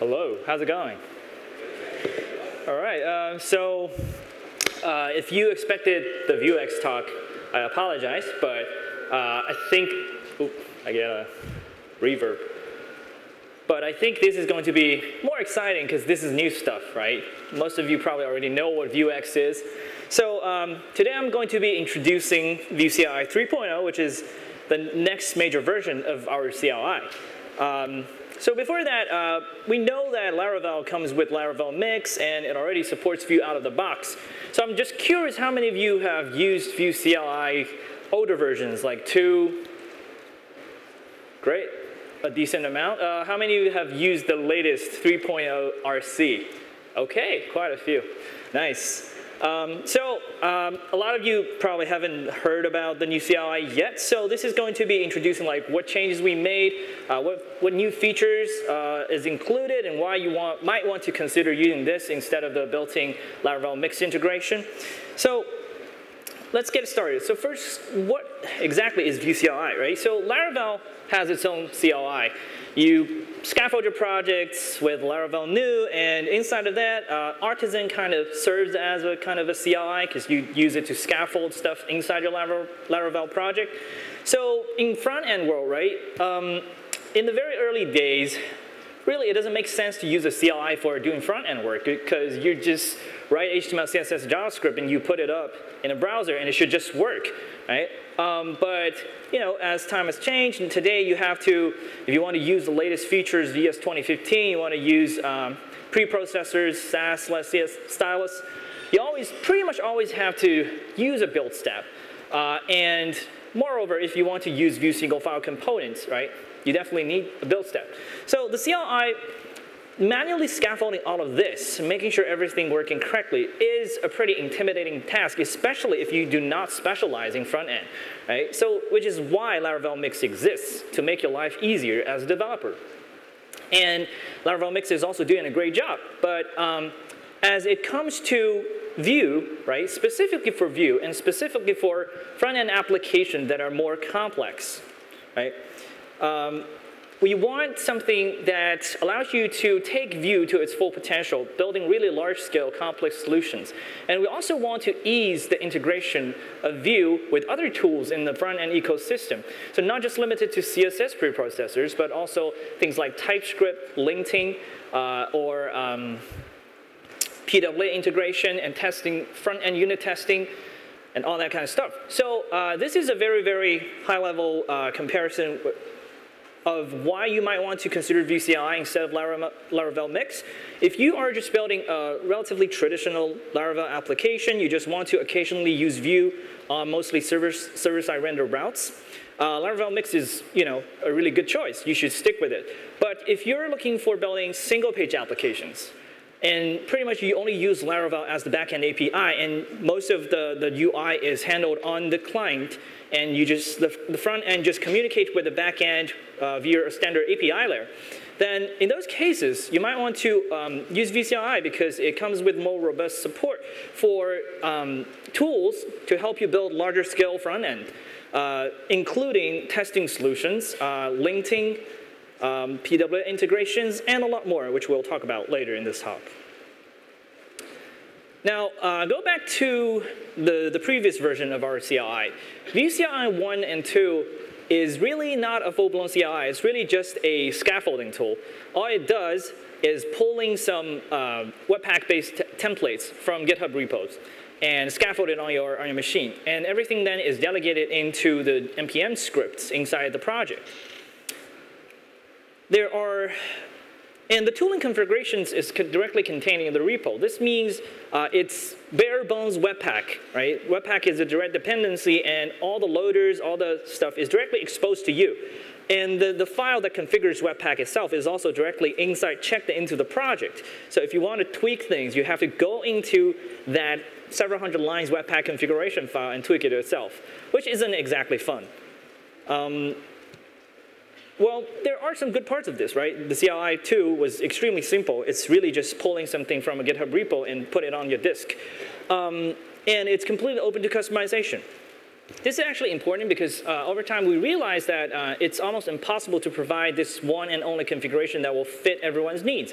Hello, how's it going? All right, if you expected the Vuex talk, I apologize, but I think, I get a reverb. But I think this is going to be more exciting because this is new stuff, right? Most of you probably already know what Vuex is. So today I'm going to be introducing Vue CLI 3.0, which is the next major version of our CLI. So before that, we know that Laravel comes with Laravel Mix, and it already supports Vue out of the box. So I'm just curious how many of you have used Vue CLI older versions, like 2? Great, a decent amount. How many of you have used the latest 3.0 RC? OK, quite a few. Nice. A lot of you probably haven't heard about the new CLI yet, so this is going to be introducing like what changes we made, what new features is included, and why you might want to consider using this instead of the built-in Laravel Mix integration. So let's get started. So first, what exactly is Vue CLI, right? So Laravel has its own CLI. You scaffold your projects with Laravel new, and inside of that, Artisan kind of serves as a kind of a CLI because you use it to scaffold stuff inside your Laravel project. So in front-end world, right, in the very early days, really it doesn't make sense to use a CLI for doing front-end work because you just write HTML, CSS, JavaScript, and you put it up in a browser, and it should just work, right? But as time has changed, and today you have to, if you want to use the latest features, VS 2015, you want to use preprocessors, Sass/CS stylus, you pretty much always have to use a build step. And moreover, if you want to use Vue single file components, right, you definitely need a build step. So the CLI, manually scaffolding all of this, making sure everything working correctly, is a pretty intimidating task, especially if you do not specialize in front end, right? So, which is why Laravel Mix exists, to make your life easier as a developer. And Laravel Mix is also doing a great job, but as it comes to Vue, right, specifically for Vue, and specifically for front-end applications that are more complex, right? We want something that allows you to take Vue to its full potential, building really large-scale, complex solutions. And we also want to ease the integration of Vue with other tools in the front-end ecosystem. So not just limited to CSS preprocessors, but also things like TypeScript, linting, or PWA integration and testing, front-end unit testing, and all that kind of stuff. So this is a very, very high-level comparison of why you might want to consider Vue CLI instead of Laravel Mix. If you are just building a relatively traditional Laravel application, you just want to occasionally use Vue on mostly server-side render routes, Laravel Mix is a really good choice. You should stick with it. But if you're looking for building single-page applications, and pretty much you only use Laravel as the backend API, and most of the UI is handled on the client, and you just the front end just communicate with the back end via a standard API layer, then in those cases, you might want to use Vue CLI because it comes with more robust support for tools to help you build larger scale front end, including testing solutions, linting, PWA integrations, and a lot more, which we'll talk about later in this talk. Now, go back to the previous version of our CLI. Vue CLI 1 and 2 is really not a full-blown CLI. It's really just a scaffolding tool. All it does is pulling some Webpack-based templates from GitHub repos and scaffold it on your machine. And everything then is delegated into the NPM scripts inside the project. And the tooling configurations is directly contained in the repo. This means it's bare bones Webpack, right? Webpack is a direct dependency, and all the loaders, all the stuff is directly exposed to you. And the file that configures Webpack itself is also directly checked into the project. So if you want to tweak things, you have to go into that several hundred lines Webpack configuration file and tweak it yourself, which isn't exactly fun. Well, there are some good parts of this, right? The CLI 2 was extremely simple. It's really just pulling something from a GitHub repo and put it on your disk. And it's completely open to customization. This is actually important because over time we realized that it's almost impossible to provide this one and only configuration that will fit everyone's needs.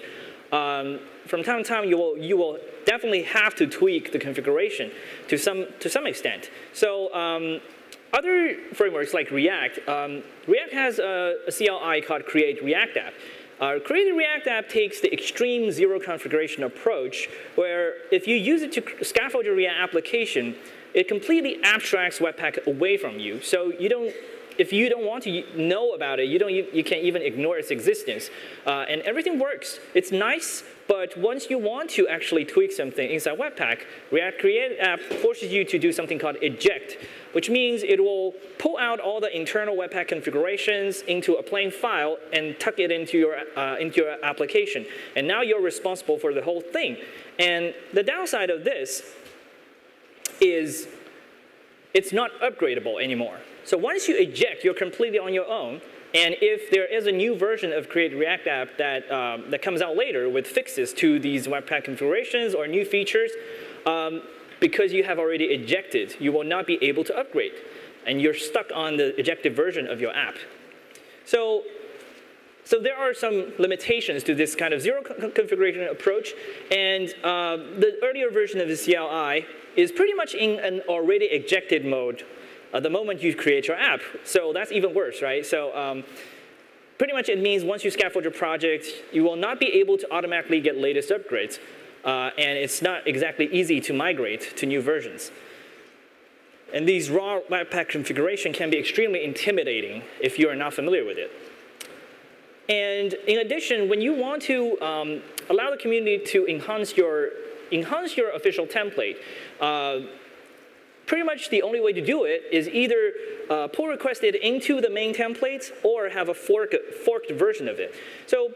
From time to time, you will definitely have to tweak the configuration to some extent. So other frameworks like React, React has a CLI called Create React App. Create React App takes the extreme zero configuration approach, where if you use it to scaffold your React application, it completely abstracts Webpack away from you. So if you don't want to know about it, you can't even ignore its existence. And everything works. It's nice, but once you want to actually tweak something inside Webpack, React Create App forces you to do something called eject, which means it will pull out all the internal Webpack configurations into a plain file and tuck it into your application. And now you're responsible for the whole thing. And the downside of this is it's not upgradable anymore. So once you eject, you're completely on your own. And if there is a new version of Create React App that comes out later with fixes to these Webpack configurations or new features, because you have already ejected, you will not be able to upgrade. And you're stuck on the ejected version of your app. So there are some limitations to this kind of zero configuration approach. And the earlier version of the CLI is pretty much in an already ejected mode the moment you create your app. So that's even worse, right? So pretty much it means once you scaffold your project, you will not be able to automatically get latest upgrades. And it's not exactly easy to migrate to new versions. And these raw Webpack configuration can be extremely intimidating if you are not familiar with it. And in addition, when you want to allow the community to enhance your official template, pretty much the only way to do it is either pull request it into the main templates or have a forked version of it. So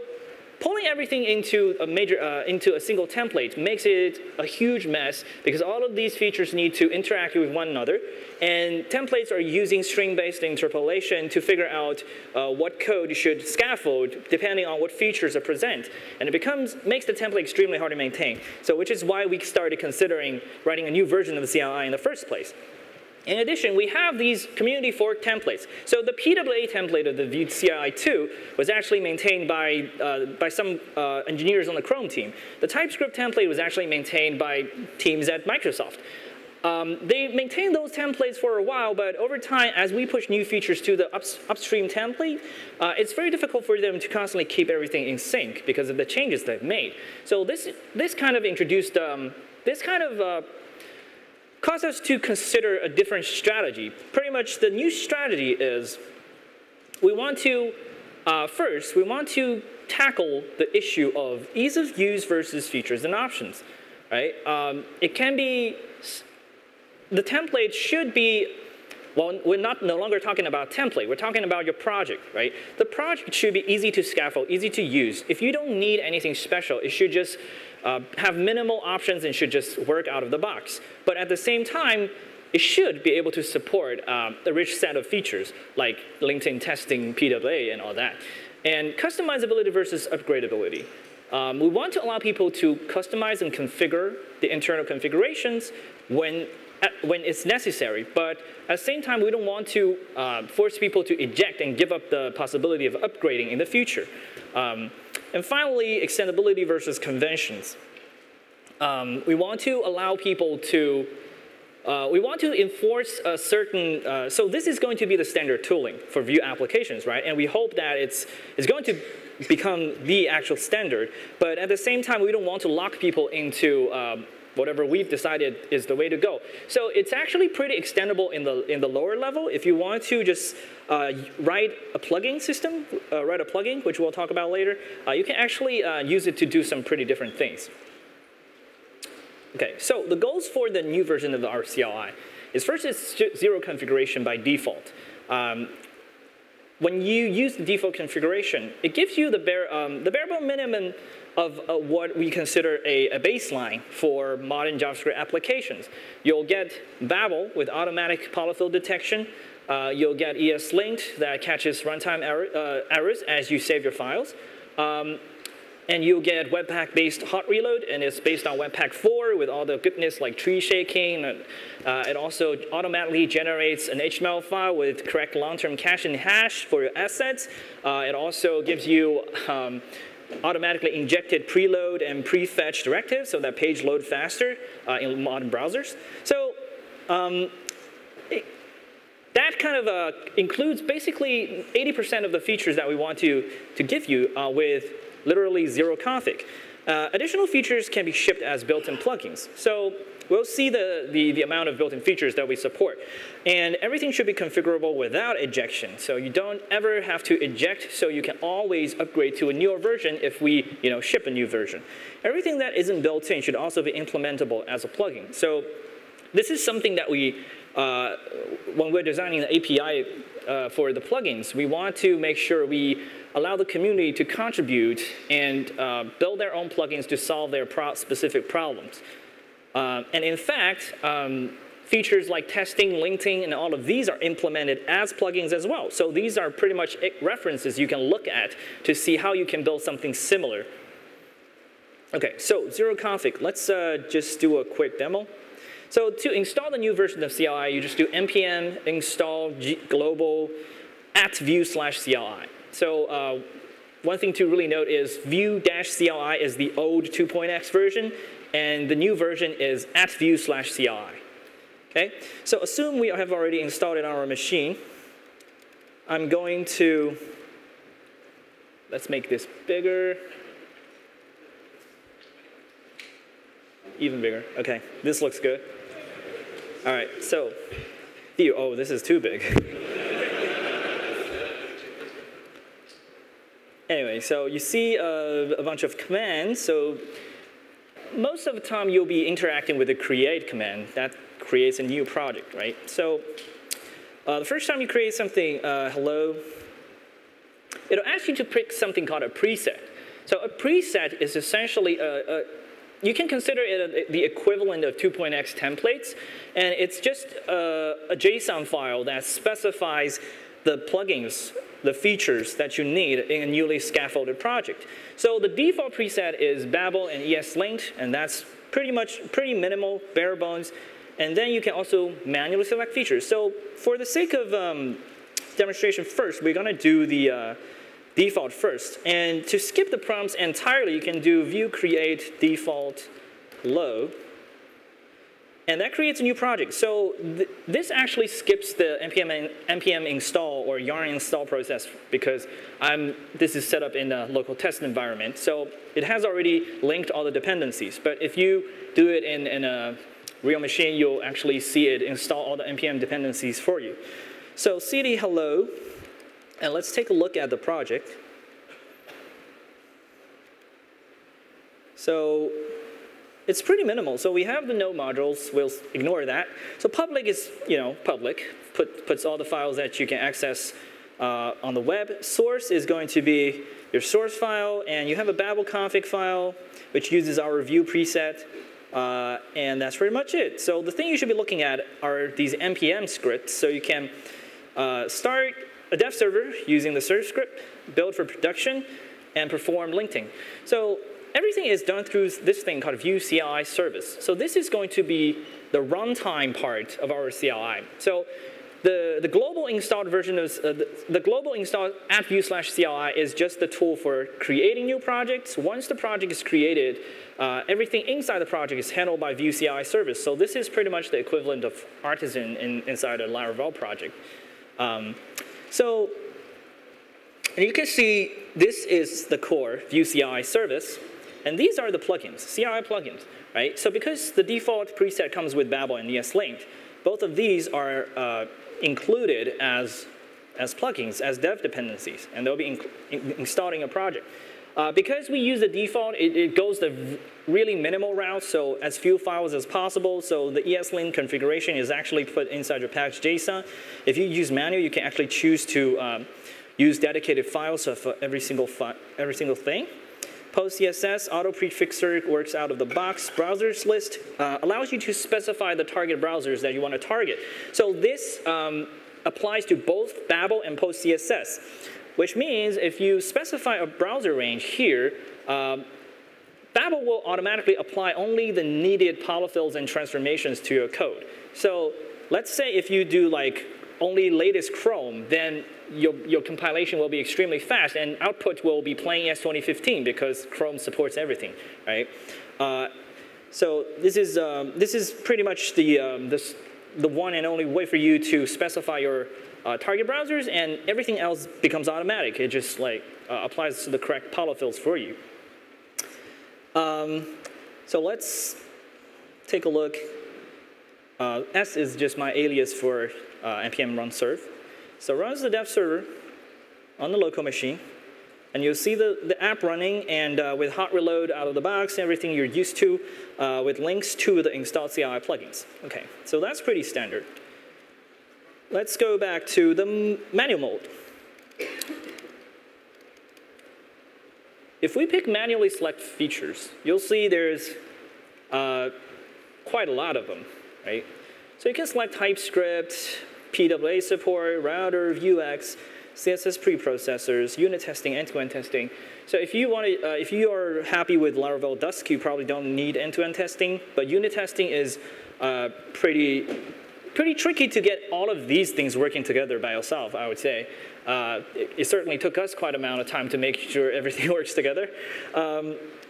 pulling everything into a single template makes it a huge mess because all of these features need to interact with one another. And templates are using string-based interpolation to figure out what code you should scaffold depending on what features are present. And it makes the template extremely hard to maintain. So which is why we started considering writing a new version of the CLI in the first place. In addition, we have these community fork templates. So the PWA template of the Vue CLI 2 was actually maintained by some engineers on the Chrome team. The TypeScript template was actually maintained by teams at Microsoft. They maintained those templates for a while, but over time, as we push new features to the upstream template, it's very difficult for them to constantly keep everything in sync because of the changes they've made. So this kind of introduced, caused us to consider a different strategy. Pretty much the new strategy is we want to, first, we want to tackle the issue of ease of use versus features and options, right? It can be, the template should be, well, we're no longer talking about template, we're talking about your project, right? The project should be easy to scaffold, easy to use. If you don't need anything special, it should just have minimal options and should just work out of the box. But at the same time, it should be able to support a rich set of features like LinkedIn testing, PWA, and all that. And customizability versus upgradability. We want to allow people to customize and configure the internal configurations when it's necessary. But at the same time, we don't want to force people to eject and give up the possibility of upgrading in the future. And finally, extendability versus conventions. We want to allow people to, we want to enforce a certain, so this is going to be the standard tooling for Vue applications, right? And we hope that it's going to become the actual standard. But at the same time, we don't want to lock people into whatever we've decided is the way to go. So it's actually pretty extendable in the lower level. If you want to just write a plugin system, write a plugin, which we'll talk about later, you can actually use it to do some pretty different things. Okay, so the goals for the new version of the CLI is first it's zero configuration by default. When you use the default configuration, it gives you the bare bone minimum of what we consider a baseline for modern JavaScript applications. You'll get Babel with automatic polyfill detection. You'll get ESLint that catches runtime errors as you save your files. and you'll get Webpack-based hot reload, and it's based on Webpack 4 with all the goodness like tree shaking. It also automatically generates an HTML file with correct long-term cache and hash for your assets. It also gives you automatically injected preload and prefetch directives so that page load faster in modern browsers. So that kind of includes basically 80% of the features that we want to give you with literally zero config. Additional features can be shipped as built-in plugins. So we'll see the amount of built-in features that we support. And everything should be configurable without ejection. So you don't ever have to eject, so you can always upgrade to a newer version if we ship a new version. Everything that isn't built in should also be implementable as a plugin. So this is something that we, when we're designing the API for the plugins, we want to make sure we allow the community to contribute and build their own plugins to solve their specific problems. And in fact, features like testing, linting, and all of these are implemented as plugins as well. So these are pretty much references you can look at to see how you can build something similar. OK, so zero config. Let's just do a quick demo. So to install the new version of CLI, you just do npm install global @vue/CLI. So one thing to really note is Vue-CLI is the old 2.x version, and the new version is @vue/CLI. Okay? So assume we have already installed it on our machine. I'm going to, let's make this bigger. Even bigger. OK, this looks good. All right, so Vue, oh, this is too big. Anyway, so you see a bunch of commands. So most of the time, you'll be interacting with the create command. That creates a new project, right? So the first time you create something, hello, it'll ask you to pick something called a preset. So a preset is essentially you can consider it the equivalent of 2.x templates. And it's just a JSON file that specifies the plugins, the features that you need in a newly scaffolded project. So the default preset is Babel and ESLint, and that's pretty minimal, bare bones. And then you can also manually select features. So for the sake of demonstration first, we're going to do the default first. And to skip the prompts entirely, you can do Vue create default hello. And that creates a new project. So this actually skips the npm install or yarn install process because this is set up in a local test environment. So it has already linked all the dependencies. But if you do it in a real machine, you'll actually see it install all the npm dependencies for you. So cd hello, and let's take a look at the project. So it's pretty minimal. So we have the node modules. We'll ignore that. So public is, public. Puts all the files that you can access on the web. Source is going to be your source file. And you have a Babel config file, which uses our Vue preset. And that's pretty much it. So the thing you should be looking at are these npm scripts. So you can start a dev server using the serve script, build for production, and perform linting. So everything is done through this thing called Vue CLI service. So this is going to be the runtime part of our CLI. So the global installed version of the global install @vue/CLI is just the tool for creating new projects. Once the project is created, everything inside the project is handled by Vue CLI service. So this is pretty much the equivalent of Artisan inside a Laravel project. And you can see this is the core Vue CLI service. And these are the plugins, CLI plugins, right? So because the default preset comes with Babel and ESLint, both of these are included as plugins, as dev dependencies, and they'll be installing a project. Because we use the default, it goes the really minimal route, so as few files as possible. So the ESLint configuration is actually put inside your package JSON. If you use manual, you can actually choose to use dedicated files of every single thing. Post CSS, auto prefixer works out of the box. Browsers list allows you to specify the target browsers that you want to target. So this applies to both Babel and Post CSS. which means if you specify a browser range here, Babel will automatically apply only the needed polyfills and transformations to your code. So let's say if you do like only latest Chrome, then your compilation will be extremely fast, and output will be plain as 2015 because Chrome supports everything, right? So this is pretty much the one and only way for you to specify your target browsers, and everything else becomes automatic. It just like applies to the correct polyfills for you. So let's take a look. S is just my alias for npm run serve. So runs the dev server on the local machine, and you'll see the app running, and with hot reload out of the box, everything you're used to, with links to the installed CLI plugins. Okay, so that's pretty standard. Let's go back to the manual mode. If we pick manually select features, you'll see there's quite a lot of them, right? So you can select TypeScript, PWA support, router, Vuex, CSS preprocessors, unit testing, end-to-end testing. So if you are happy with Laravel Dusk, you probably don't need end-to-end testing. But unit testing is pretty tricky to get all of these things working together by yourself, I would say. It certainly took us quite an amount of time to make sure everything works together.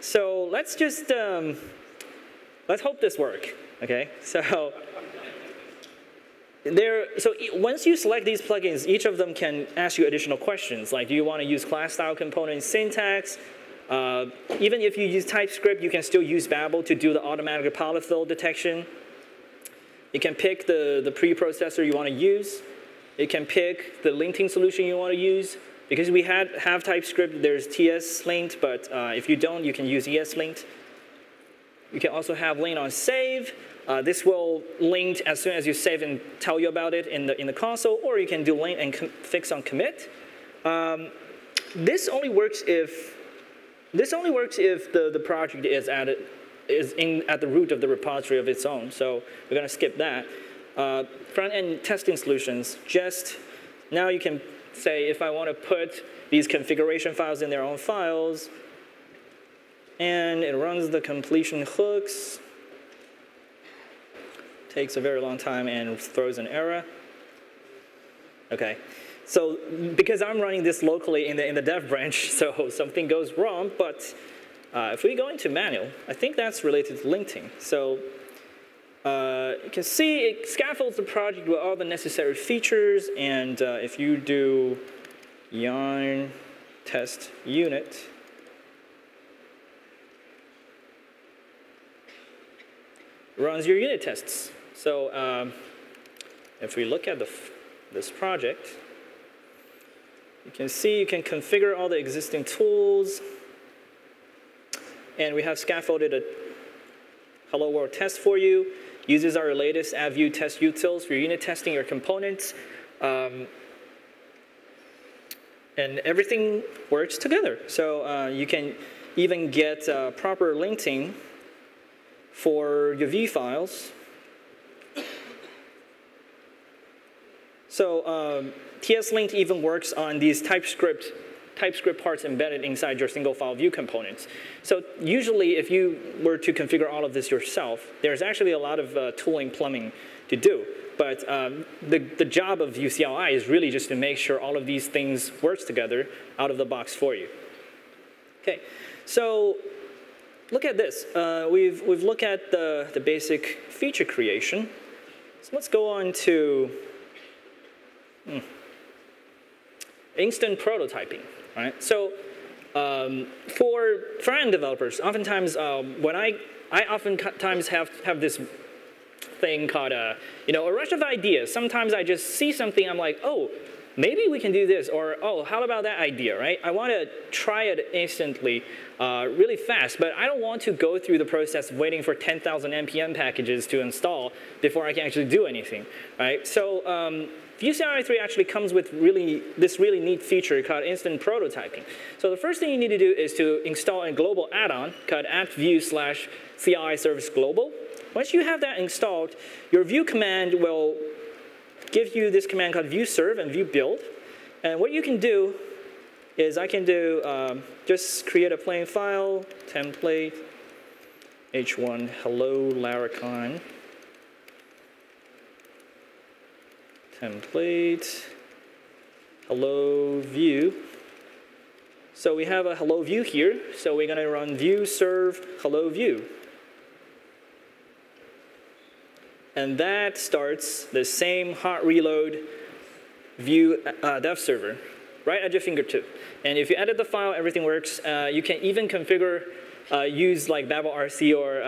So let's just let's hope this works. Okay, so once you select these plugins, each of them can ask you additional questions, like do you want to use class style component syntax? Even if you use TypeScript, you can still use Babel to do the automatic polyfill detection. You can pick the preprocessor you want to use. You can pick the linting solution you want to use. Because we have TypeScript, there's TS linked, but if you don't, you can use ES linked. You can also have link on save. This will link as soon as you save and tell you about it in the console, or you can do link and fix on commit. This only works if the project is at the root of the repository of its own. So we're going to skip that. Front-end testing solutions. Just now you can say if I want to put these configuration files in their own files, and it runs the completion hooks. Takes a very long time and throws an error. Okay, so because I'm running this locally in the dev branch, so something goes wrong. But if we go into manual, I think that's related to linting. So you can see it scaffolds the project with all the necessary features. And if you do yarn test unit, runs your unit tests. So if we look at this project, you can see you can configure all the existing tools. And we have scaffolded a hello world test for you. Uses our latest Vue test utils for unit testing your components. And everything works together. So you can even get proper linting for your Vue files. So TS-link even works on these TypeScript parts embedded inside your single file Vue components. So usually if you were to configure all of this yourself, there's actually a lot of tooling plumbing to do. But the job of Vue CLI is really just to make sure all of these things works together out of the box for you. Okay, so look at this. We've looked at the basic feature creation. So let's go on to instant prototyping. Right? So for front-end developers, oftentimes when I oftentimes have this thing called a rush of ideas. Sometimes I just see something, I'm like, oh, maybe we can do this, or oh, how about that idea, right? I want to try it instantly, really fast, but I don't want to go through the process of waiting for 10,000 npm packages to install before I can actually do anything, right? So Vue CLI 3 actually comes with this really neat feature called instant prototyping. So the first thing you need to do is to install a global add-on called @vue/CLI service global. Once you have that installed, your Vue command will give you this command called vue serve and vue build. And what you can do is I can do just create a plain file, template, h1 hello Laracon, template, hello Vue. So we have a hello Vue here. So we're going to run Vue serve hello Vue. And that starts the same hot reload Vue dev server right at your fingertip. And if you edit the file, everything works. You can even configure, use like Babel RC or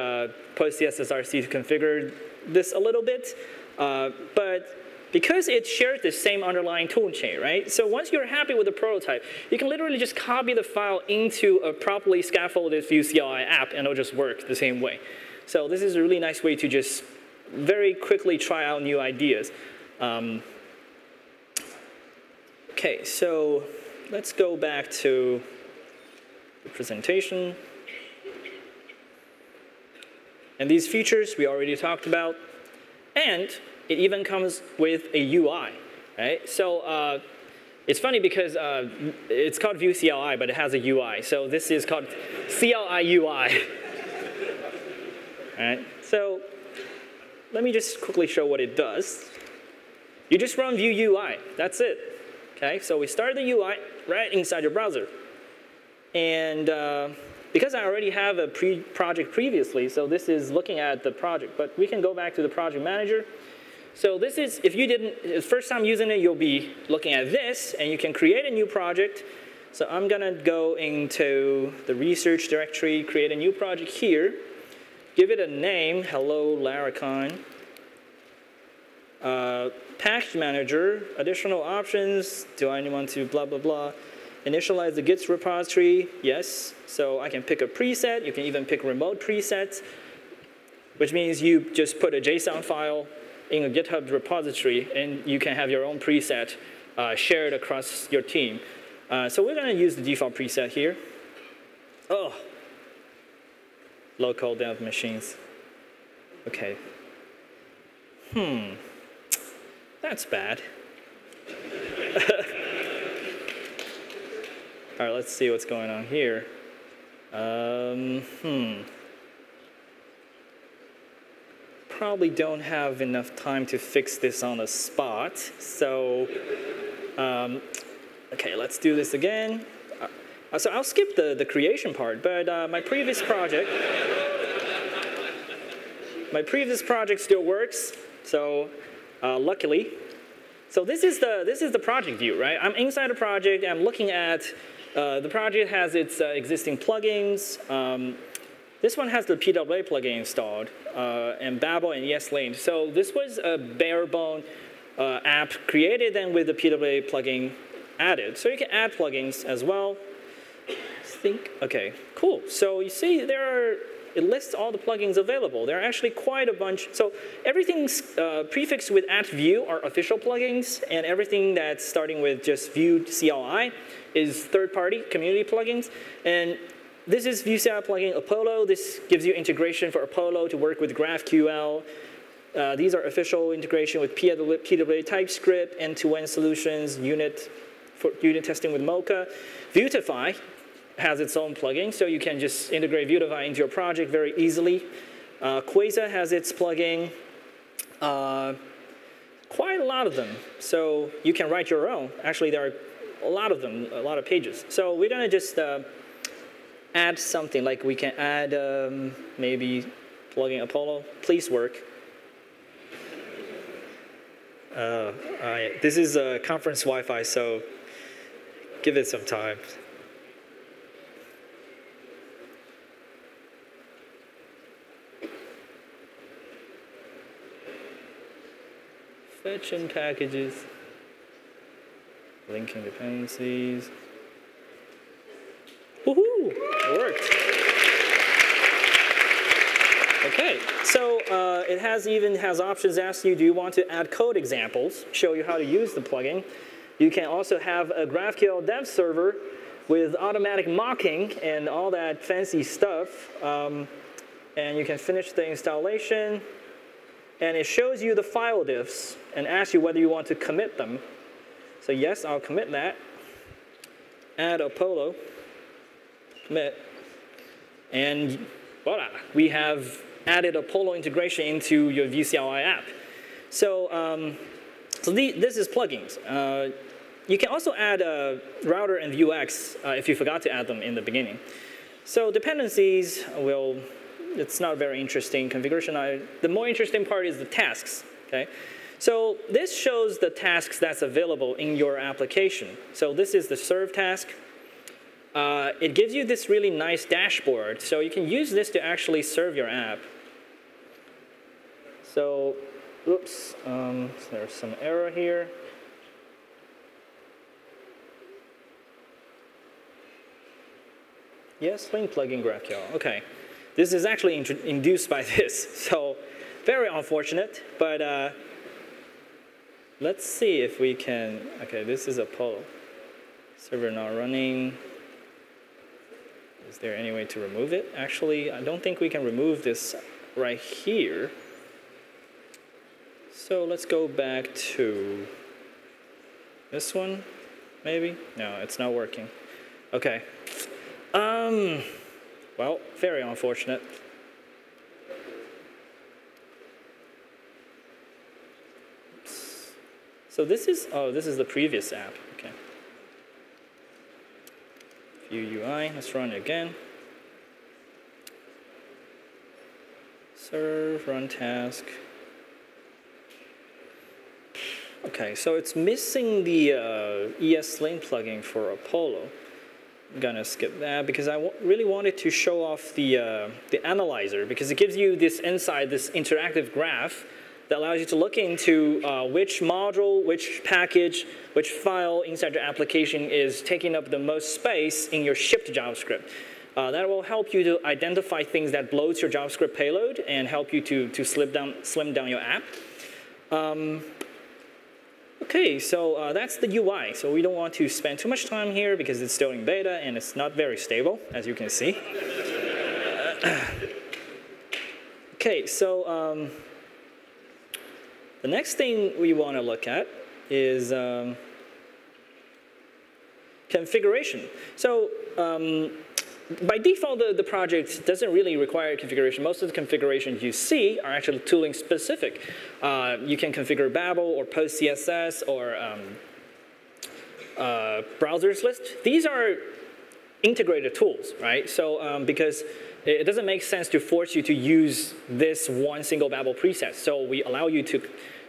PostCSS-RC to configure this a little bit. But because it shares the same underlying toolchain, right? So once you're happy with the prototype, you can literally just copy the file into a properly scaffolded Vue CLI app, and it'll just work the same way. So this is a really nice way to just very quickly try out new ideas. OK, so let's go back to the presentation. And these features we already talked about. And it even comes with a UI, right? So it's funny because it's called Vue CLI, but it has a UI. So this is called CLI UI. All right, so let me just quickly show what it does. You just run Vue UI. That's it. Okay, so we start the UI right inside your browser. And because I already have a project previously, so this is looking at the project. But we can go back to the project manager. So this is, if you didn't, first time using it, you'll be looking at this, and you can create a new project. So I'm going to go into the research directory, create a new project here, give it a name, hello Laracon, package manager, additional options, do I want to blah, blah, blah, initialize the Git repository, yes. So I can pick a preset, you can even pick remote presets, which means you just put a JSON file in a GitHub repository, and you can have your own preset shared across your team. So we're going to use the default preset here. Oh, local dev machines. OK. That's bad. All right, let's see what's going on here. Probably don't have enough time to fix this on the spot. So, OK, let's do this again. So I'll skip the creation part, but my previous project still works. So luckily, so this is the project view, right? I'm inside a project. I'm looking at the project has its existing plugins. This one has the PWA plugin installed, and Babel and ESLint. So this was a bare bone app created and with the PWA plugin added. So you can add plugins as well. OK, cool. So you see it lists all the plugins available. There are actually quite a bunch. So everything's prefixed with @Vue are official plugins, and everything that's starting with just Vue CLI is third-party community plugins. And this is Vue CLI plugin Apollo. This gives you integration for Apollo to work with GraphQL. These are official integration with PWA TypeScript, end-to-end solutions, unit testing with Mocha. Vuetify has its own plugin, so you can just integrate Vuetify into your project very easily. Quasar has its plugin. Quite a lot of them. So you can write your own. Actually, there are a lot of them, a lot of pages. So we're going to just add something, like we can add maybe plugin Apollo. Please work. This is a conference Wi-Fi, so give it some time. Fetching packages, linking dependencies. Woohoo! It worked. OK, so it even has options asks you, do you want to add code examples, show you how to use the plugin. You can also have a GraphQL dev server with automatic mocking and all that fancy stuff. And you can finish the installation. And it shows you the file diffs and asks you whether you want to commit them. So yes, I'll commit that. add Apollo, commit, and voila, we have added Apollo integration into your Vue CLI app. So, this is plugins. You can also add a router and Vuex if you forgot to add them in the beginning. So dependencies, well, it's not very interesting. Configuration, the more interesting part is the tasks, okay? So this shows the tasks that's available in your application. So this is the serve task. It gives you this really nice dashboard. So you can use this to actually serve your app. So, oops, there's some error here. Yes, link plugin GraphQL. Okay, this is actually induced by this, so very unfortunate. But let's see if we can. Okay, this is Apollo. Server not running. Is there any way to remove it? Actually, I don't think we can remove this right here. So let's go back to this one, maybe? No, it's not working. Okay. Well, very unfortunate. Oops. So this is the previous app. Okay. Vue UI, let's run it again. Serve, run task. Okay, so it's missing the ESLint plugin for Apollo. I'm gonna skip that because I really wanted to show off the analyzer, because it gives you this insight, this interactive graph that allows you to look into which module, which package, which file inside your application is taking up the most space in your shipped JavaScript. That will help you to identify things that bloats your JavaScript payload and help you to slim down your app. Okay, so that's the UI. So we don't want to spend too much time here because it's still in beta and it's not very stable, as you can see. Okay, so the next thing we want to look at is configuration. So by default, the project doesn't really require configuration. Most of the configurations you see are actually tooling specific. You can configure Babel or PostCSS or browsers list. These are integrated tools, right? So because it doesn't make sense to force you to use this one single Babel preset. So we allow you to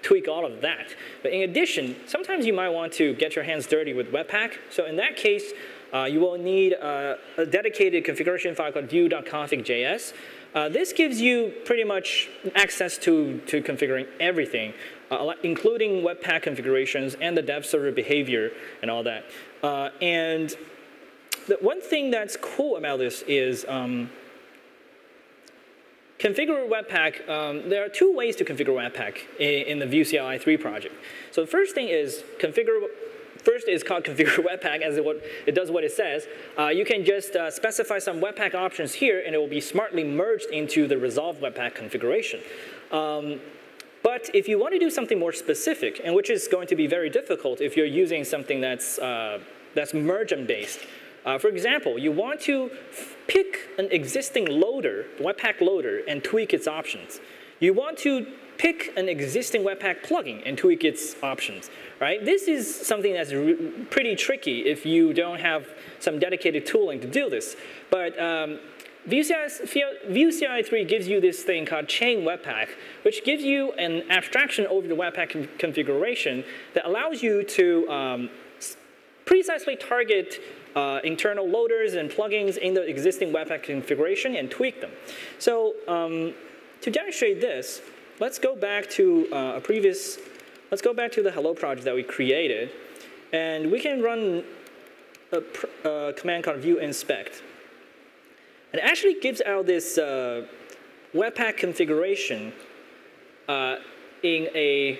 tweak all of that. But in addition, sometimes you might want to get your hands dirty with Webpack. So in that case, you will need a dedicated configuration file called vue.config.js. This gives you pretty much access to configuring everything, including Webpack configurations and the dev server behavior and all that. And the one thing that's cool about this is configure Webpack. There are two ways to configure Webpack in the Vue CLI 3 project. So the first thing is First is called configure Webpack, as it does what it says. You can just specify some Webpack options here, and it will be smartly merged into the resolved Webpack configuration. But if you want to do something more specific, and which is going to be very difficult if you're using something that's mergent-based. For example, you want to pick an existing loader, Webpack loader, and tweak its options. You want to pick an existing Webpack plugin and tweak its options, right? This is something that's pretty tricky if you don't have some dedicated tooling to do this. But Vue CLI 3 gives you this thing called chain Webpack, which gives you an abstraction over the Webpack configuration that allows you to precisely target internal loaders and plugins in the existing Webpack configuration and tweak them. So to demonstrate this, let's go back to let's go back to the Hello project that we created, and we can run a command called vue inspect. And it actually gives out this Webpack configuration in a.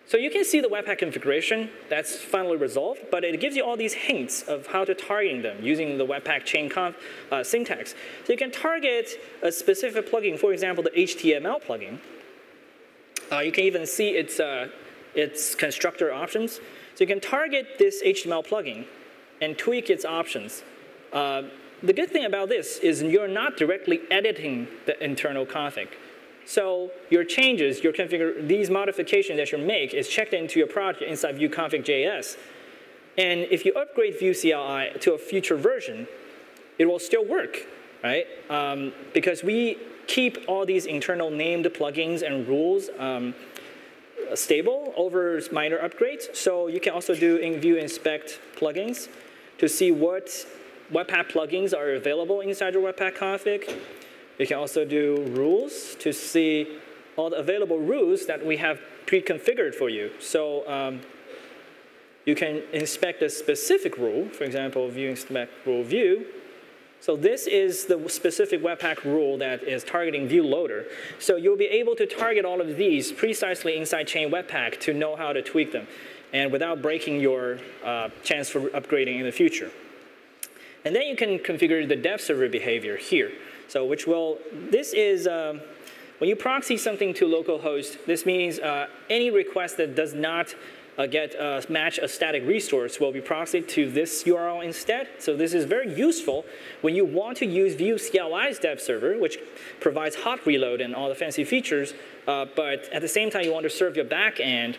So you can see the Webpack configuration that's finally resolved, but it gives you all these hints of how to target them using the Webpack chain conf syntax. So you can target a specific plugin, for example, the HTML plugin. You can even see its its constructor options. So you can target this HTML plugin and tweak its options. The good thing about this is you're not directly editing the internal config. So your changes, your these modifications that you make is checked into your project inside Vue config.js. And if you upgrade Vue CLI to a future version, it will still work, right? Because we keep all these internal named plugins and rules stable over minor upgrades. So you can also do in Vue inspect plugins to see what Webpack plugins are available inside your Webpack config. You can also do rules to see all the available rules that we have pre-configured for you. So you can inspect a specific rule, for example, Vue inspect rule Vue. So this is the specific Webpack rule that is targeting Vue loader. So you'll be able to target all of these precisely inside chain Webpack to know how to tweak them, and without breaking your chance for upgrading in the future. And then you can configure the dev server behavior here. So this is, when you proxy something to localhost, this means any request that does not match a static resource will be proxied to this URL instead. So this is very useful when you want to use Vue CLI's dev server, which provides hot reload and all the fancy features, but at the same time you want to serve your backend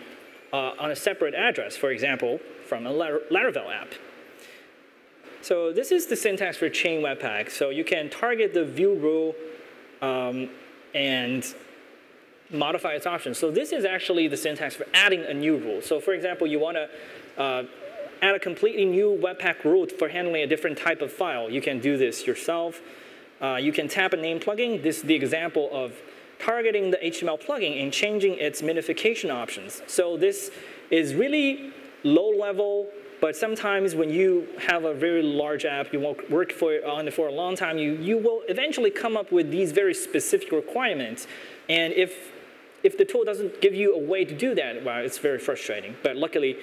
on a separate address, for example, from a Laravel app. So this is the syntax for chain Webpack. So you can target the Vue rule and modify its options. So this is actually the syntax for adding a new rule. So for example, you want to add a completely new Webpack rule for handling a different type of file. You can do this yourself. You can tap a name plugin. This is the example of targeting the HTML plugin and changing its minification options. So this is really low level, but sometimes when you have a very large app, you won't work on it for a long time, you will eventually come up with these very specific requirements. And if the tool doesn't give you a way to do that, well, it's very frustrating. But luckily,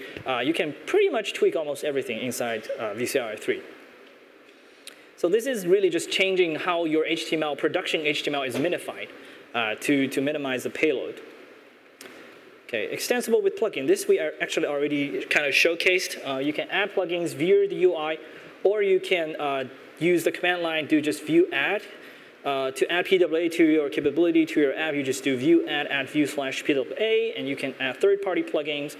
you can pretty much tweak almost everything inside Vue CLI 3. So this is really just changing how your HTML, production HTML is minified to minimize the payload. Okay, extensible with plugin. This we are actually already kind of showcased. You can add plugins via the UI, or you can use the command line to just Vue add. To add PWA to your capability to your app, you just do Vue add Vue/PWA, and you can add third-party plugins,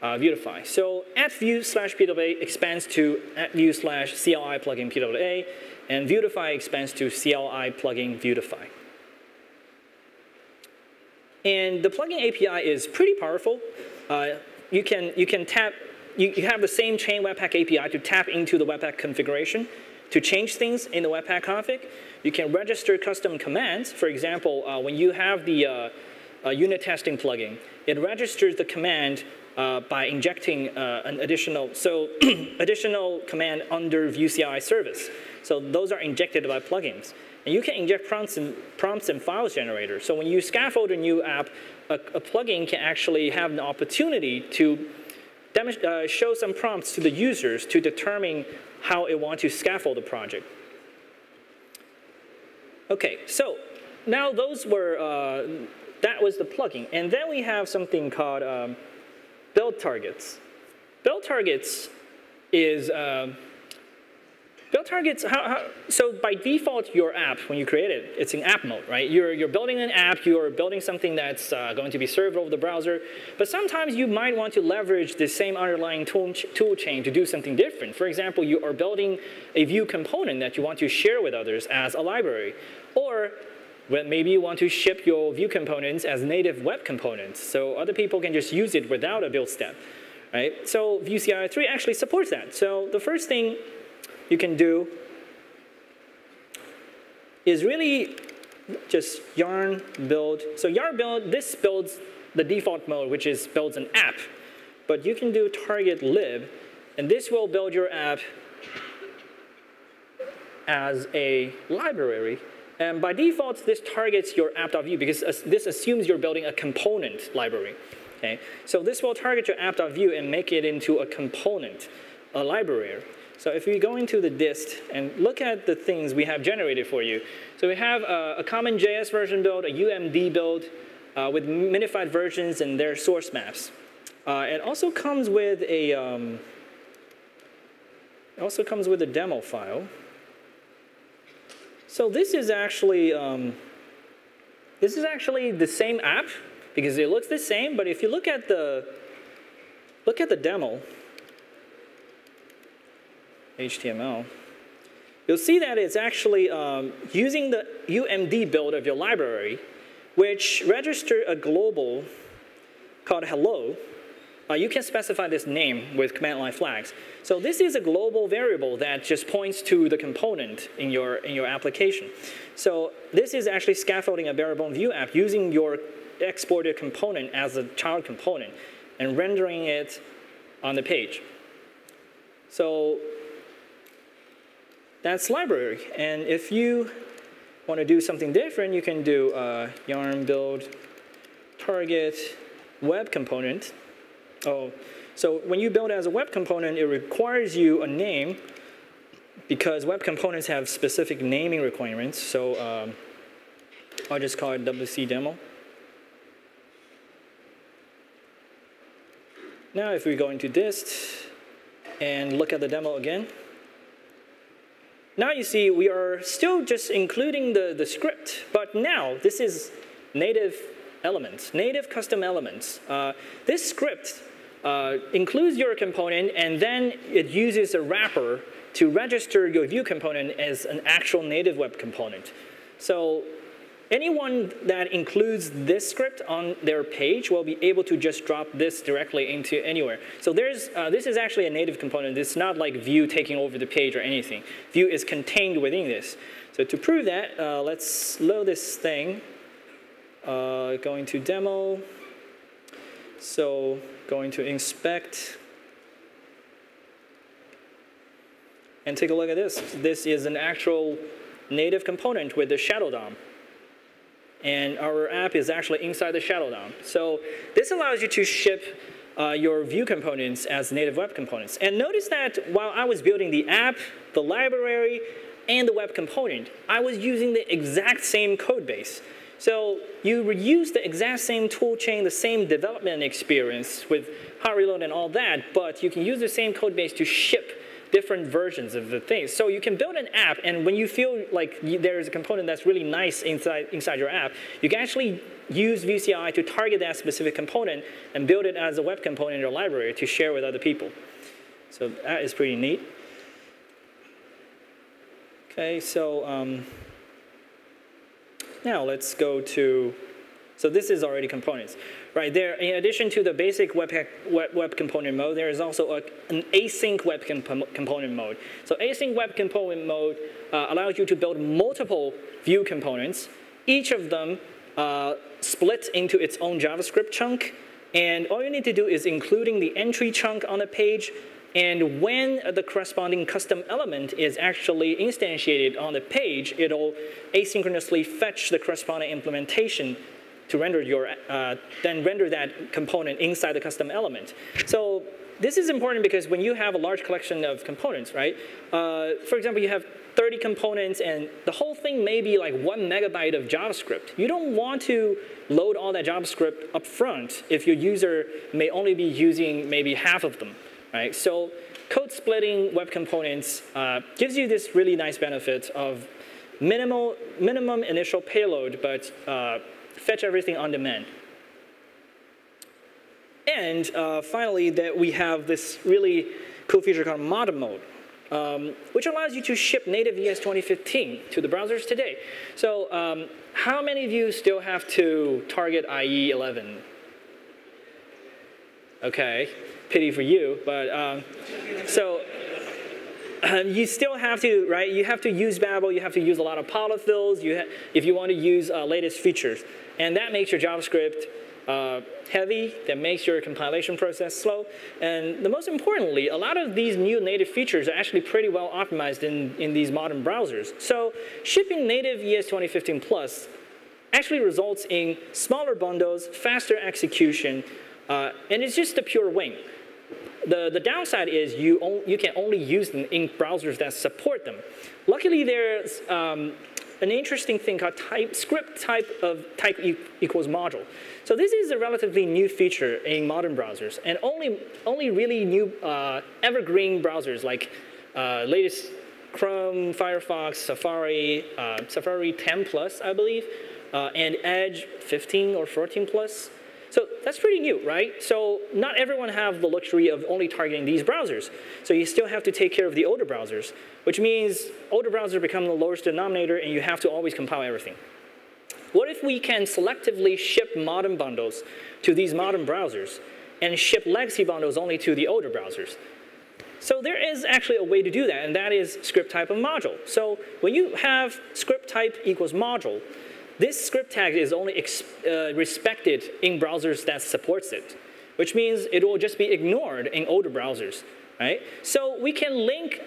Vuetify. So add Vue/PWA expands to add Vue/CLI plugin PWA, and Vuetify expands to CLI plugin Vuetify. And the plugin API is pretty powerful. You have the same chain Webpack API to tap into the Webpack configuration to change things in the Webpack config. You can register custom commands. For example, when you have the unit testing plugin, it registers the command by injecting an additional command under Vue CLI service. So those are injected by plugins. And you can inject prompts and files generator. So when you scaffold a new app, a plugin can actually have an opportunity to show some prompts to the users to determine how it wants to scaffold the project. Okay, so now those were, that was the plugin. And then we have something called build targets. Build targets is, so by default, your app, when you create it, it's in app mode, right? You're building an app, you're building something that's going to be served over the browser, but sometimes you might want to leverage the same underlying tool chain to do something different. For example, you are building a Vue component that you want to share with others as a library, or maybe you want to ship your Vue components as native web components, so other people can just use it without a build step, right? So Vue CLI 3 actually supports that. So the first thing you can do is really just yarn build. So yarn build, this builds the default mode, which is builds an app. But you can do target lib, and this will build your app as a library. And by default, this targets your app.vue because this assumes you're building a component library. Okay? So this will target your app.vue and make it into a component, a library. So if we go into the dist and look at the things we have generated for you. So we have a common JS version build, a UMD build with minified versions and their source maps. It also comes with a demo file. So this is actually the same app because it looks the same. But if you look at the demo HTML, you'll see that it's actually using the UMD build of your library, which registers a global called hello. You can specify this name with command line flags. So this is a global variable that just points to the component in your application. So this is actually scaffolding a bare-bone Vue app using your exported component as a child component and rendering it on the page. So that's library. And if you want to do something different, you can do yarn build target web component. Oh, so when you build as a web component, it requires you a name because web components have specific naming requirements. So I'll just call it WC demo. Now if we go into dist and look at the demo again, now you see we are still just including the script, but now this is native elements, native custom elements. This script includes your component, and then it uses a wrapper to register your Vue component as an actual native web component. So anyone that includes this script on their page will be able to just drop this directly into anywhere. So this is actually a native component. It's not like Vue taking over the page or anything. Vue is contained within this. So to prove that, let's load this thing. Going to demo. So going to inspect. And take a look at this. This is an actual native component with the shadow DOM. And our app is actually inside the shadow DOM. So this allows you to ship your Vue components as native web components. And notice that while I was building the app, the library, and the web component, I was using the exact same code base. So you reuse the exact same tool chain, the same development experience with hot reload and all that, but you can use the same code base to ship different versions of the things. So you can build an app, and when you feel like there's a component that's really nice inside your app, you can actually use Vue CLI to target that specific component and build it as a web component in your library to share with other people. So that is pretty neat. Okay, so now let's go to, so this is already components. Right there, in addition to the basic web component mode, there is also an async web component mode. So async web component mode allows you to build multiple Vue components. Each of them splits into its own JavaScript chunk. And all you need to do is including the entry chunk on the page. And when the corresponding custom element is actually instantiated on the page, it'll asynchronously fetch the corresponding implementation to render then render that component inside the custom element. So this is important because when you have a large collection of components, right? For example, you have 30 components, and the whole thing may be like 1 megabyte of JavaScript. You don't want to load all that JavaScript up front if your user may only be using maybe half of them, right? So code splitting web components gives you this really nice benefit of minimum initial payload, but fetch everything on demand. And finally, that we have this really cool feature called mod mode, which allows you to ship native ES 2015 to the browsers today. So how many of you still have to target IE 11? OK, pity for you. But so you still have to, right? You have to use Babel. You have to use a lot of polyfills if you want to use latest features. And that makes your JavaScript heavy, that makes your compilation process slow. And the most importantly, a lot of these new native features are actually pretty well optimized in these modern browsers. So shipping native ES 2015 Plus actually results in smaller bundles, faster execution, and it's just a pure win. The downside is you can only use them in browsers that support them. Luckily, there's an interesting thing called script type of type equals module. So this is a relatively new feature in modern browsers, and only really new evergreen browsers like latest Chrome, Firefox, Safari, Safari 10 plus, I believe, and Edge 15 or 14 plus. So that's pretty new, right? So not everyone have the luxury of only targeting these browsers. So you still have to take care of the older browsers, which means older browsers become the lowest denominator and you have to always compile everything. What if we can selectively ship modern bundles to these modern browsers and ship legacy bundles only to the older browsers? So there is actually a way to do that, and that is script type of module. So when you have script type equals module, this script tag is only respected in browsers that supports it, which means it will just be ignored in older browsers, right? So we can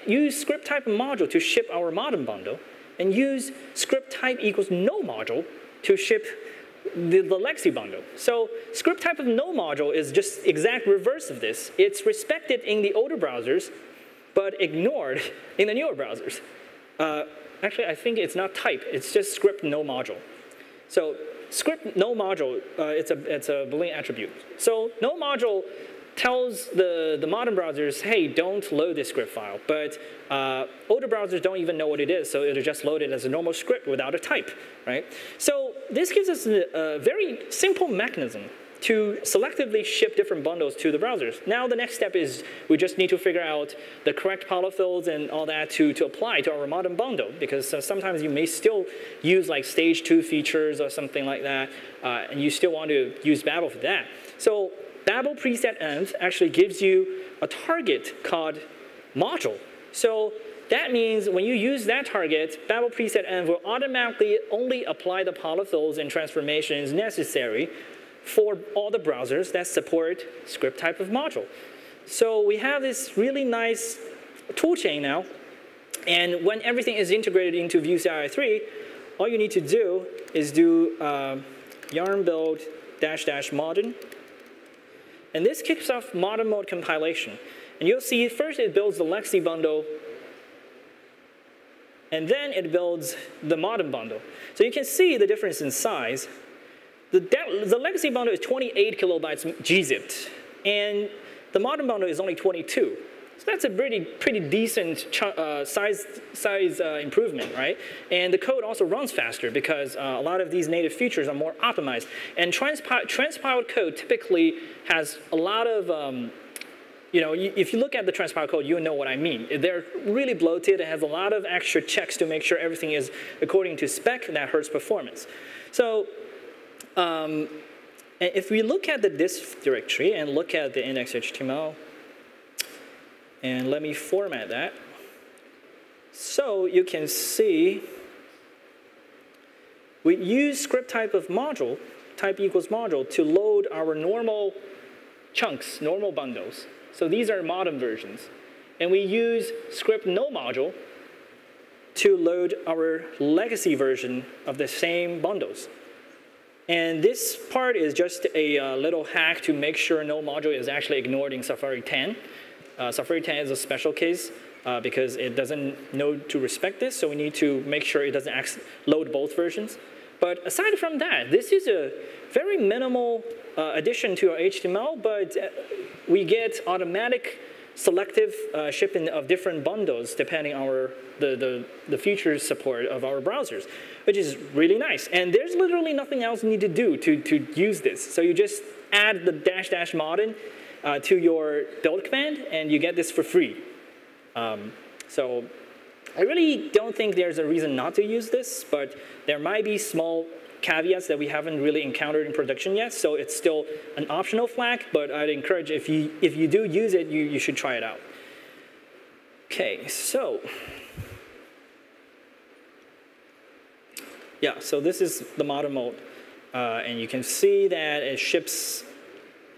use script type module to ship our modern bundle, and use script type equals no module to ship the legacy bundle. So script type of no module is just exact reverse of this. It's respected in the older browsers, but ignored in the newer browsers. Actually, I think it's not type. It's just script no module. So script no module, it's a Boolean attribute. So no module tells the modern browsers, hey, don't load this script file. But older browsers don't even know what it is, so it'll just load it as a normal script without a type, right? So this gives us a very simple mechanism to selectively ship different bundles to the browsers. Now the next step is we just need to figure out the correct polyfills and all that to apply to our modern bundle, because sometimes you may still use like stage 2 features or something like that, and you still want to use Babel for that. So Babel preset env actually gives you a target called module. So that means when you use that target, Babel preset env will automatically only apply the polyfills and transformations necessary for all the browsers that support script type of module. So we have this really nice toolchain now, and when everything is integrated into Vue CLI 3, all you need to do is do yarn build -- modern, and this kicks off modern mode compilation. And you'll see first it builds the legacy bundle, and then it builds the modern bundle. So you can see the difference in size. The legacy bundle is 28 kilobytes gzipped, and the modern bundle is only 22. So that's a pretty decent size improvement, right? And the code also runs faster because a lot of these native features are more optimized. And transpiled code typically has a lot of, if you look at the transpiled code, you'll know what I mean. They're really bloated. It has a lot of extra checks to make sure everything is according to spec, and that hurts performance. So if we look at the disk directory and look at the index.html, and let me format that. So you can see we use script type of module, type equals module, to load our normal chunks, normal bundles. So these are modern versions. And we use script no module to load our legacy version of the same bundles. And this part is just a little hack to make sure no module is actually ignored in Safari 10. Safari 10 is a special case because it doesn't know to respect this, so we need to make sure it doesn't load both versions. But aside from that, this is a very minimal addition to our HTML, but we get automatic selective shipping of different bundles depending on the feature support of our browsers, which is really nice. And there's literally nothing else you need to do to use this. So you just add the -- modern to your build command, and you get this for free. So I really don't think there's a reason not to use this, but there might be small caveats that we haven't really encountered in production yet, so it's still an optional flag, but I'd encourage if you do use it, you should try it out. Okay, so yeah, so this is the modern mode, and you can see that it ships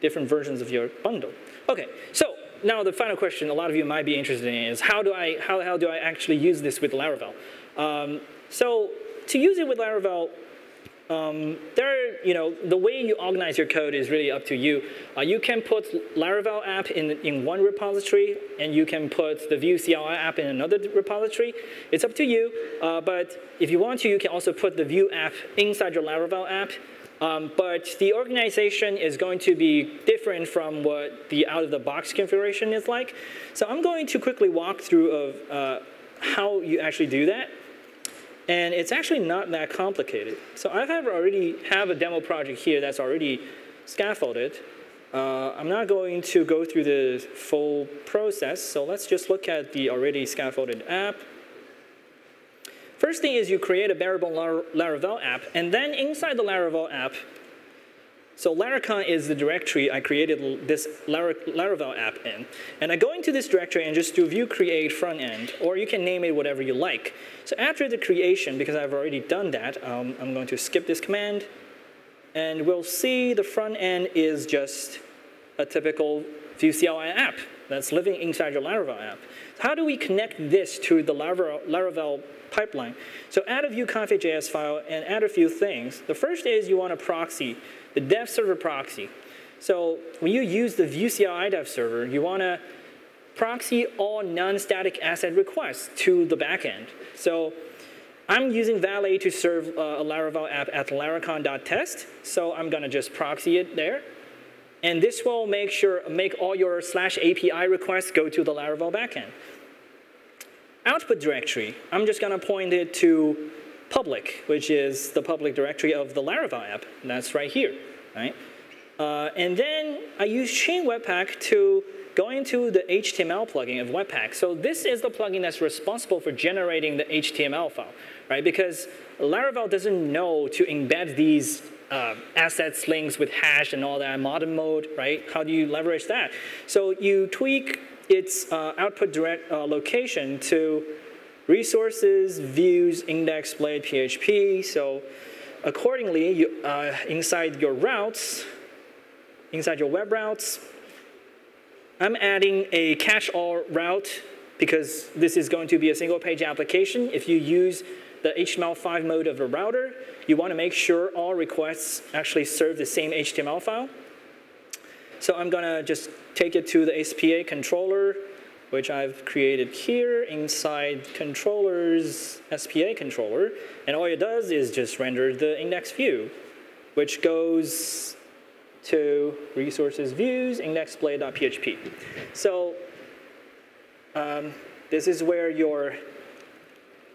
different versions of your bundle. Okay, so now the final question a lot of you might be interested in is how do I actually use this with Laravel? So to use it with Laravel, the way you organize your code is really up to you. You can put Laravel app in one repository, and you can put the Vue CLI app in another repository. It's up to you, but if you want to, you can also put the Vue app inside your Laravel app. But the organization is going to be different from what the out-of-the-box configuration is like. So I'm going to quickly walk through of how you actually do that. And it's actually not that complicated. So I already have a demo project here that's already scaffolded. I'm not going to go through the full process. So let's just look at the already scaffolded app. First thing is you create a variable Laravel app, and then inside the Laravel app, so Laracon is the directory I created this Laravel app in. And I go into this directory and just do Vue create front end, or you can name it whatever you like. So after the creation, because I've already done that, I'm going to skip this command, and we'll see the front end is just a typical Vue CLI app that's living inside your Laravel app. How do we connect this to the Laravel pipeline? So add a Vue config.js file and add a few things. The first is you want a proxy, the dev server proxy. So when you use the Vue CLI dev server, you want to proxy all non-static asset requests to the backend. So I'm using valet to serve a Laravel app at laracon.test. So I'm going to just proxy it there. And this will make all your /API requests go to the Laravel backend. Output directory, I'm just going to point it to public, which is the public directory of the Laravel app. That's right here, right? And then I use chain Webpack to go into the HTML plugin of Webpack. So this is the plugin that's responsible for generating the HTML file, right? Because Laravel doesn't know to embed these assets, links with hash and all that, modern mode, right? How do you leverage that? So you tweak its output location to resources, views, index, blade, PHP. So accordingly, you, inside your routes, inside your web routes, I'm adding a catch-all route because this is going to be a single-page application. If you use the HTML5 mode of the router, you want to make sure all requests actually serve the same HTML file. So I'm going to just take it to the SPA controller, which I've created here inside controllers, SPA controller. And all it does is just render the index view, which goes to resources views, index blade.php. So this is where your,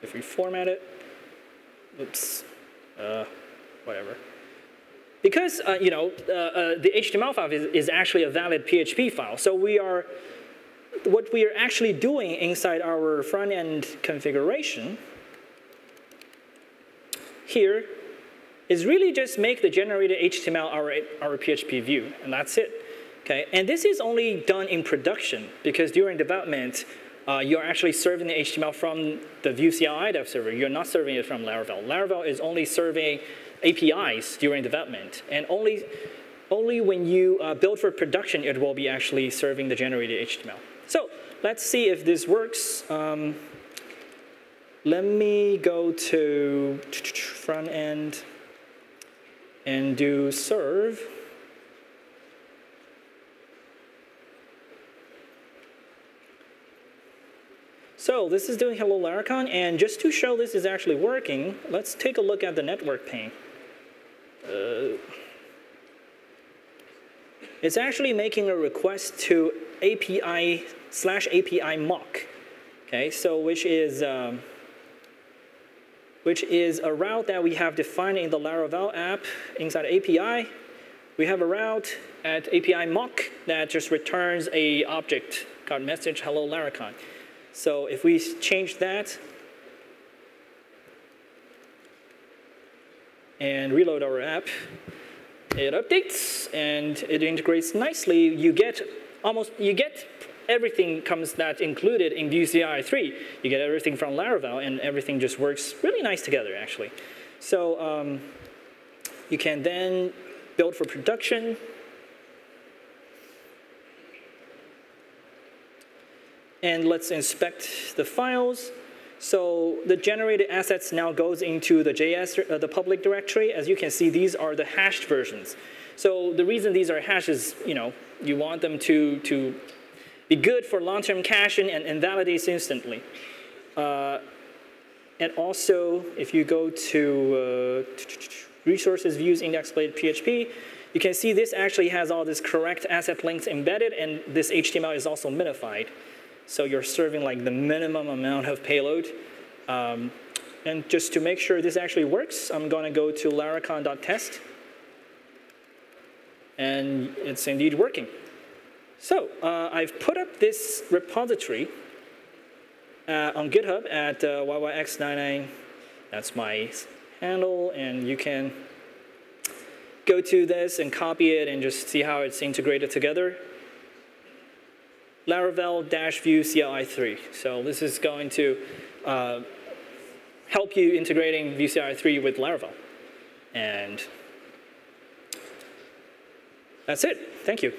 if we format it, oops, whatever. Because the HTML file is actually a valid PHP file. So what we are actually doing inside our front-end configuration here is really just make the generated HTML our PHP view, and that's it. Okay? And this is only done in production because during development, you're actually serving the HTML from the Vue CLI dev server. You're not serving it from Laravel. Laravel is only serving APIs during development, and only when you build for production, it will be actually serving the generated HTML. So let's see if this works. Let me go to front end and do serve. So this is doing hello Laracon, and just to show this is actually working, let's take a look at the network pane. It's actually making a request to API/API mock, okay? So which is a route that we have defined in the Laravel app inside API. We have a route at API mock that just returns a object called message hello Laracon. So if we change that and reload our app, it updates and it integrates nicely. You get everything comes that included in Vue CLI 3. You get everything from Laravel, and everything just works really nice together, actually. So you can then build for production. And let's inspect the files. So the generated assets now goes into the JS, the public directory. As you can see, these are the hashed versions. So the reason these are hashed is, you want them to be good for long-term caching and invalidates instantly. And also, if you go to resources, views, index-PHP, you can see this actually has all this correct asset links embedded, and this HTML is also minified. So you're serving like the minimum amount of payload. And just to make sure this actually works, I'm going to go to laracon.test. And it's indeed working. So I've put up this repository on GitHub at YYX99. That's my handle, and you can go to this and copy it and just see how it's integrated together. Laravel-Vue CLI 3. So this is going to help you integrating Vue CLI 3 with Laravel. And that's it. Thank you.